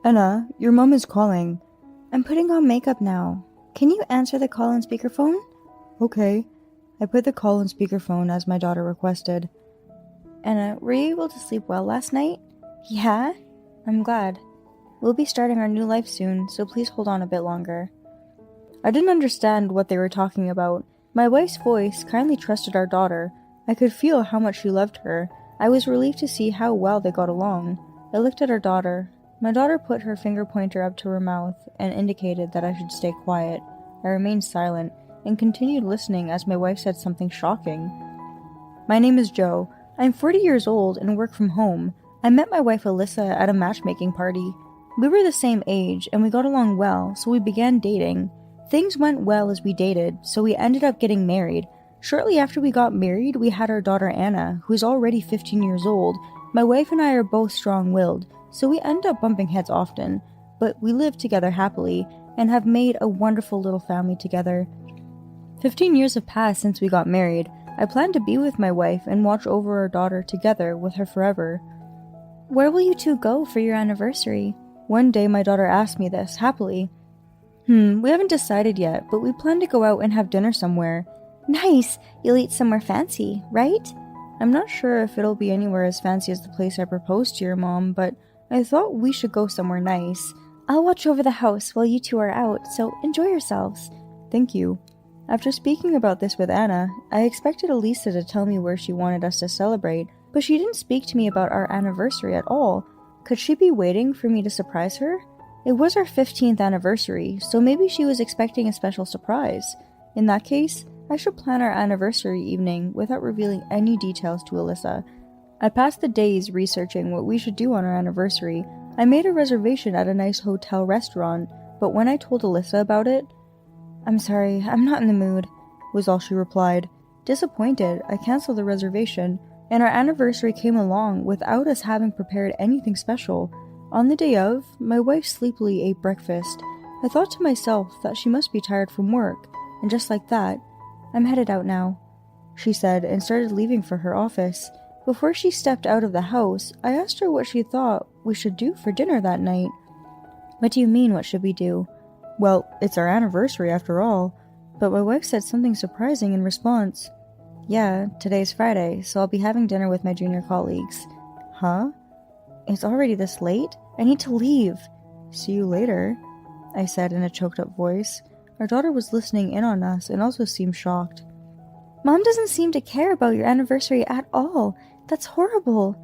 Anna, your mom is calling. I'm putting on makeup now. Can you answer the call on speakerphone? Okay. I put the call on speakerphone as my daughter requested. Anna, were you able to sleep well last night? Yeah? I'm glad. We'll be starting our new life soon, so please hold on a bit longer. I didn't understand what they were talking about. My wife's voice kindly trusted our daughter. I could feel how much she loved her. I was relieved to see how well they got along. I looked at our daughter. My daughter put her finger pointer up to her mouth and indicated that I should stay quiet. I remained silent and continued listening as my wife said something shocking. My name is Joe. I'm 40 years old and work from home. I met my wife Alyssa at a matchmaking party. We were the same age and we got along well, so we began dating. Things went well as we dated, so we ended up getting married. Shortly after we got married, we had our daughter Anna, who is already 15 years old. My wife and I are both strong-willed, so we end up bumping heads often, but we live together happily and have made a wonderful little family together. 15 years have passed since we got married. I plan to be with my wife and watch over our daughter together with her forever. Where will you two go for your anniversary? One day my daughter asked me this, happily. We haven't decided yet, but we plan to go out and have dinner somewhere. Nice! You'll eat somewhere fancy, right? I'm not sure if it'll be anywhere as fancy as the place I proposed to your mom, but I thought we should go somewhere nice. I'll watch over the house while you two are out, so enjoy yourselves. Thank you. After speaking about this with Anna, I expected Elisa to tell me where she wanted us to celebrate, but she didn't speak to me about our anniversary at all. Could she be waiting for me to surprise her? It was our 15th anniversary, so maybe she was expecting a special surprise. In that case, I should plan our anniversary evening without revealing any details to Alyssa. I passed the days researching what we should do on our anniversary. I made a reservation at a nice hotel restaurant, but when I told Alyssa about it, I'm sorry, I'm not in the mood, was all she replied. Disappointed, I canceled the reservation, and our anniversary came along without us having prepared anything special. On the day of, my wife sleepily ate breakfast. I thought to myself that she must be tired from work, and just like that, I'm headed out now, she said and started leaving for her office. Before she stepped out of the house, I asked her what she thought we should do for dinner that night. What do you mean, what should we do? Well, it's our anniversary after all, but my wife said something surprising in response. Yeah, today's Friday, so I'll be having dinner with my junior colleagues. Huh? It's already this late? I need to leave. See you later, I said in a choked-up voice. Our daughter was listening in on us and also seemed shocked. Mom doesn't seem to care about your anniversary at all. That's horrible.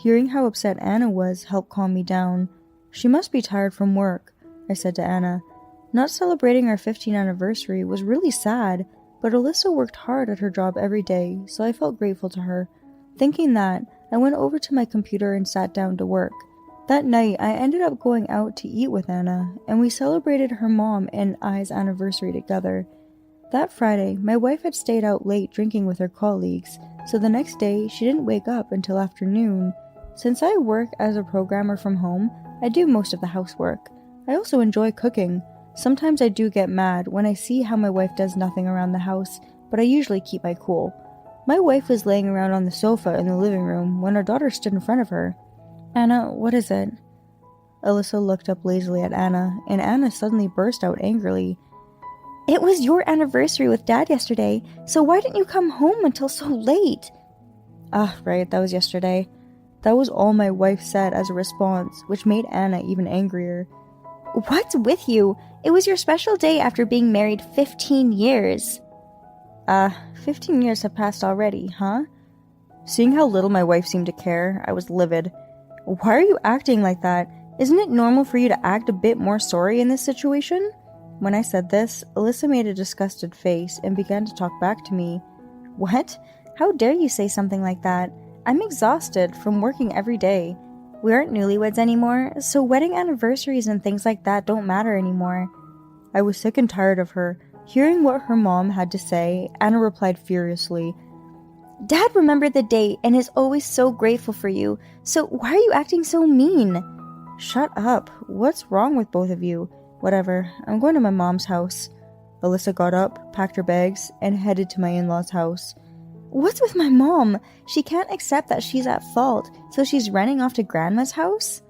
Hearing how upset Anna was helped calm me down. She must be tired from work, I said to Anna. Not celebrating our 15th anniversary was really sad, but Alyssa worked hard at her job every day, so I felt grateful to her. Thinking that, I went over to my computer and sat down to work. That night, I ended up going out to eat with Anna, and we celebrated her mom and I's anniversary together. That Friday, my wife had stayed out late drinking with her colleagues, so the next day, she didn't wake up until afternoon. Since I work as a programmer from home, I do most of the housework. I also enjoy cooking. Sometimes I do get mad when I see how my wife does nothing around the house, but I usually keep my cool. My wife was laying around on the sofa in the living room when our daughter stood in front of her. Anna, what is it? Alyssa looked up lazily at Anna, and Anna suddenly burst out angrily. It was your anniversary with Dad yesterday, so why didn't you come home until so late? Ah, right, that was yesterday. That was all my wife said as a response, which made Anna even angrier. What's with you? It was your special day after being married 15 years. 15 years have passed already, huh? Seeing how little my wife seemed to care, I was livid. Why are you acting like that? Isn't it normal for you to act a bit more sorry in this situation? When I said this, Alyssa made a disgusted face and began to talk back to me. What? How dare you say something like that? I'm exhausted from working every day. We aren't newlyweds anymore, so wedding anniversaries and things like that don't matter anymore. I was sick and tired of her. Hearing what her mom had to say, Anna replied furiously. Dad remembered the date and is always so grateful for you, so why are you acting so mean? Shut up. What's wrong with both of you? Whatever, I'm going to my mom's house. Alyssa got up, packed her bags, and headed to my in-laws' house. What's with my mom? She can't accept that she's at fault, so she's running off to Grandma's house?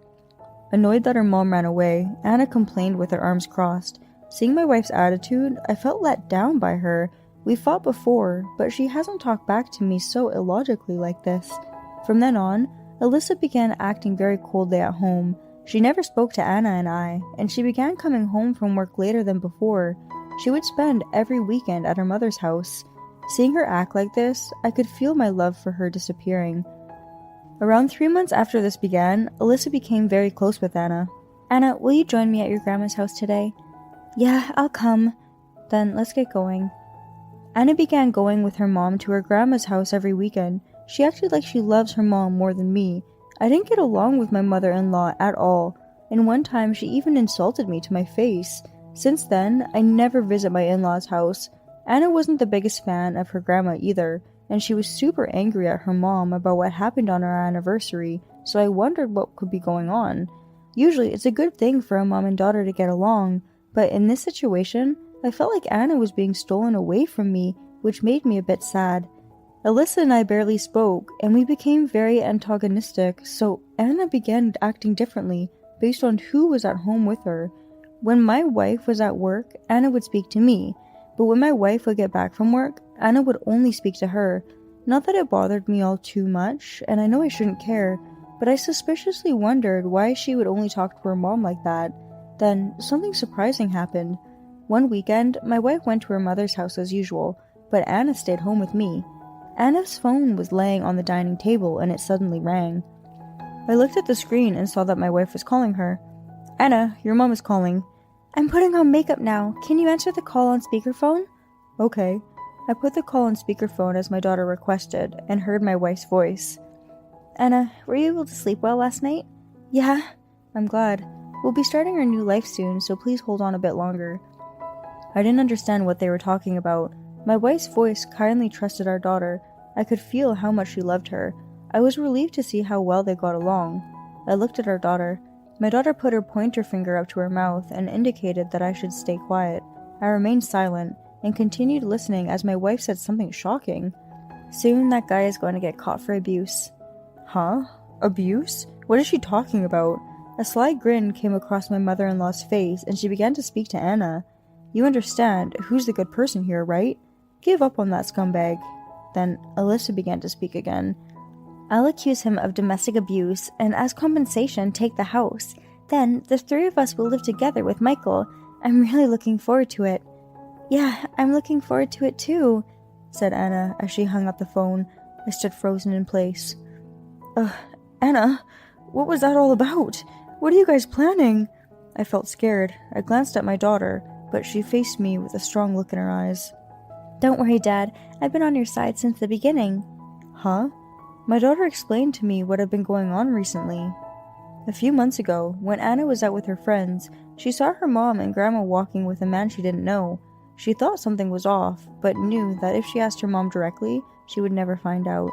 Annoyed that her mom ran away, Anna complained with her arms crossed. Seeing my wife's attitude, I felt let down by her. We fought before, but she hasn't talked back to me so illogically like this. From then on, Alyssa began acting very coldly at home. She never spoke to Anna and I, and she began coming home from work later than before. She would spend every weekend at her mother's house. Seeing her act like this, I could feel my love for her disappearing. Around 3 months after this began, Alyssa became very close with Anna. "Anna, will you join me at your grandma's house today?" "Yeah, I'll come." "Then let's get going." Anna began going with her mom to her grandma's house every weekend. She acted like she loves her mom more than me. I didn't get along with my mother-in-law at all, and one time she even insulted me to my face. Since then, I never visit my in-laws' house. Anna wasn't the biggest fan of her grandma either, and she was super angry at her mom about what happened on our anniversary, so I wondered what could be going on. Usually, it's a good thing for a mom and daughter to get along, but in this situation, I felt like Anna was being stolen away from me, which made me a bit sad. Alyssa and I barely spoke, and we became very antagonistic, so Anna began acting differently based on who was at home with her. When my wife was at work, Anna would speak to me, but when my wife would get back from work, Anna would only speak to her. Not that it bothered me all too much, and I know I shouldn't care, but I suspiciously wondered why she would only talk to her mom like that. Then, something surprising happened. One weekend, my wife went to her mother's house as usual, but Anna stayed home with me. Anna's phone was laying on the dining table and it suddenly rang. I looked at the screen and saw that my wife was calling her. "Anna, your mom is calling." "I'm putting on makeup now. Can you answer the call on speakerphone?" "Okay." I put the call on speakerphone as my daughter requested and heard my wife's voice. "Anna, were you able to sleep well last night?" "Yeah." "I'm glad. We'll be starting our new life soon, so please hold on a bit longer." I didn't understand what they were talking about. My wife's voice kindly trusted our daughter. I could feel how much she loved her. I was relieved to see how well they got along. I looked at our daughter. My daughter put her pointer finger up to her mouth and indicated that I should stay quiet. I remained silent and continued listening as my wife said something shocking. "Soon that guy is going to get caught for abuse." "Huh? Abuse? What is she talking about?" A sly grin came across my mother-in-law's face and she began to speak to Anna. "You understand who's the good person here, right? Give up on that scumbag." Then Alyssa began to speak again. "I'll accuse him of domestic abuse and as compensation take the house. Then the three of us will live together with Michael. I'm really looking forward to it." "Yeah, I'm looking forward to it too," said Anna as she hung up the phone. I stood frozen in place. Anna, what was that all about? What are you guys planning?" I felt scared. I glanced at my daughter, but she faced me with a strong look in her eyes. "Don't worry, Dad. I've been on your side since the beginning." "Huh?" My daughter explained to me what had been going on recently. A few months ago, when Anna was out with her friends, she saw her mom and grandma walking with a man she didn't know. She thought something was off, but knew that if she asked her mom directly, she would never find out.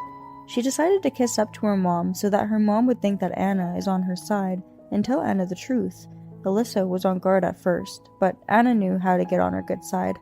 She decided to kiss up to her mom so that her mom would think that Anna is on her side and tell Anna the truth. Alyssa was on guard at first, but Anna knew how to get on her good side.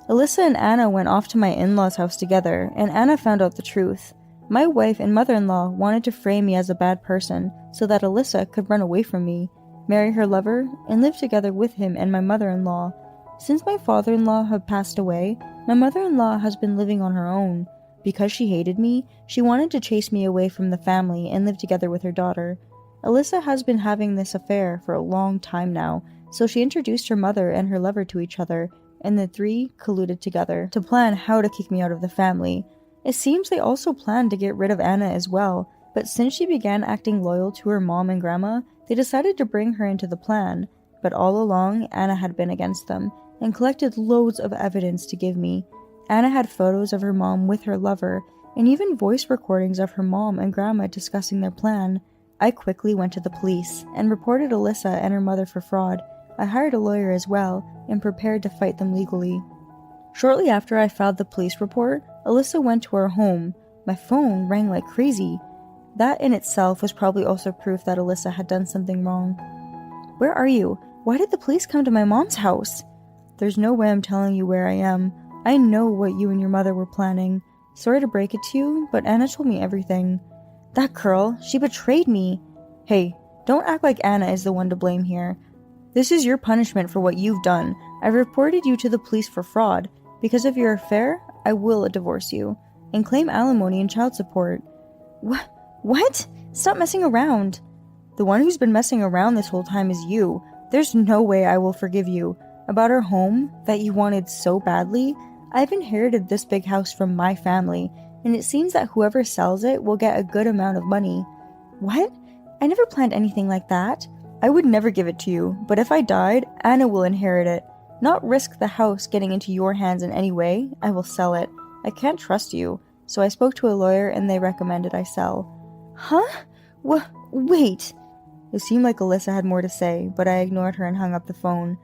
Alyssa and Anna went off to my in-laws' house together, and Anna found out the truth. My wife and mother-in-law wanted to frame me as a bad person so that Alyssa could run away from me, marry her lover, and live together with him and my mother-in-law. Since my father-in-law had passed away, my mother-in-law has been living on her own. Because she hated me, she wanted to chase me away from the family and live together with her daughter. Alyssa has been having this affair for a long time now, so she introduced her mother and her lover to each other, and the three colluded together to plan how to kick me out of the family. It seems they also planned to get rid of Anna as well, but since she began acting loyal to her mom and grandma, they decided to bring her into the plan. But all along, Anna had been against them, and collected loads of evidence to give me. Anna had photos of her mom with her lover, and even voice recordings of her mom and grandma discussing their plan. I quickly went to the police, and reported Alyssa and her mother for fraud. I hired a lawyer as well, and prepared to fight them legally. Shortly after I filed the police report, Alyssa went to her home. My phone rang like crazy. That in itself was probably also proof that Alyssa had done something wrong. "Where are you? Why did the police come to my mom's house?" "There's no way I'm telling you where I am. I know what you and your mother were planning. Sorry to break it to you, but Anna told me everything." "That girl, she betrayed me." "Hey, Don't act like Anna is the one to blame here. This is your punishment for what you've done. I've reported you to the police for fraud. Because of your affair, I will divorce you and claim alimony and child support. What? Stop messing around. The one who's been messing around this whole time is you. There's no way I will forgive you. About our home that you wanted so badly, I've inherited this big house from my family, and it seems that whoever sells it will get a good amount of money. What? I never planned anything like that. I would never give it to you, but if I died, Anna will inherit it. Not risk the house getting into your hands in any way. I will sell it. I can't trust you, so I spoke to a lawyer and they recommended I sell. Huh? Wait. It seemed like Alyssa had more to say, but I ignored her and hung up the phone.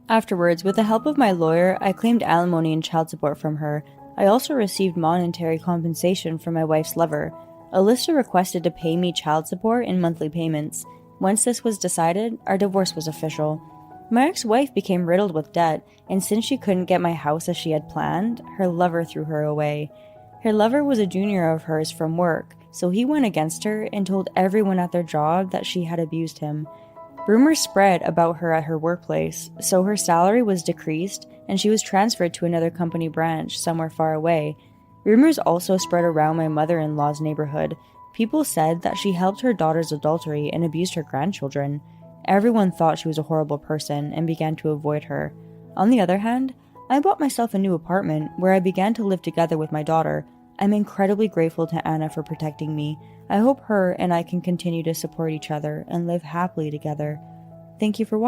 Afterwards, with the help of my lawyer, I claimed alimony and child support from her. I also received monetary compensation from my wife's lover. Alyssa requested to pay me child support in monthly payments. Once this was decided, our divorce was official. My ex-wife became riddled with debt, and since she couldn't get my house as she had planned, her lover threw her away. Her lover was a junior of hers from work, so he went against her and told everyone at their job that she had abused him. Rumors spread about her at her workplace, so her salary was decreased and she was transferred to another company branch somewhere far away. Rumors also spread around my mother-in-law's neighborhood. People said that she helped her daughter's adultery and abused her grandchildren. Everyone thought she was a horrible person and began to avoid her. On the other hand, I bought myself a new apartment where I began to live together with my daughter. I'm incredibly grateful to Anna for protecting me. I hope her and I can continue to support each other and live happily together. Thank you for watching.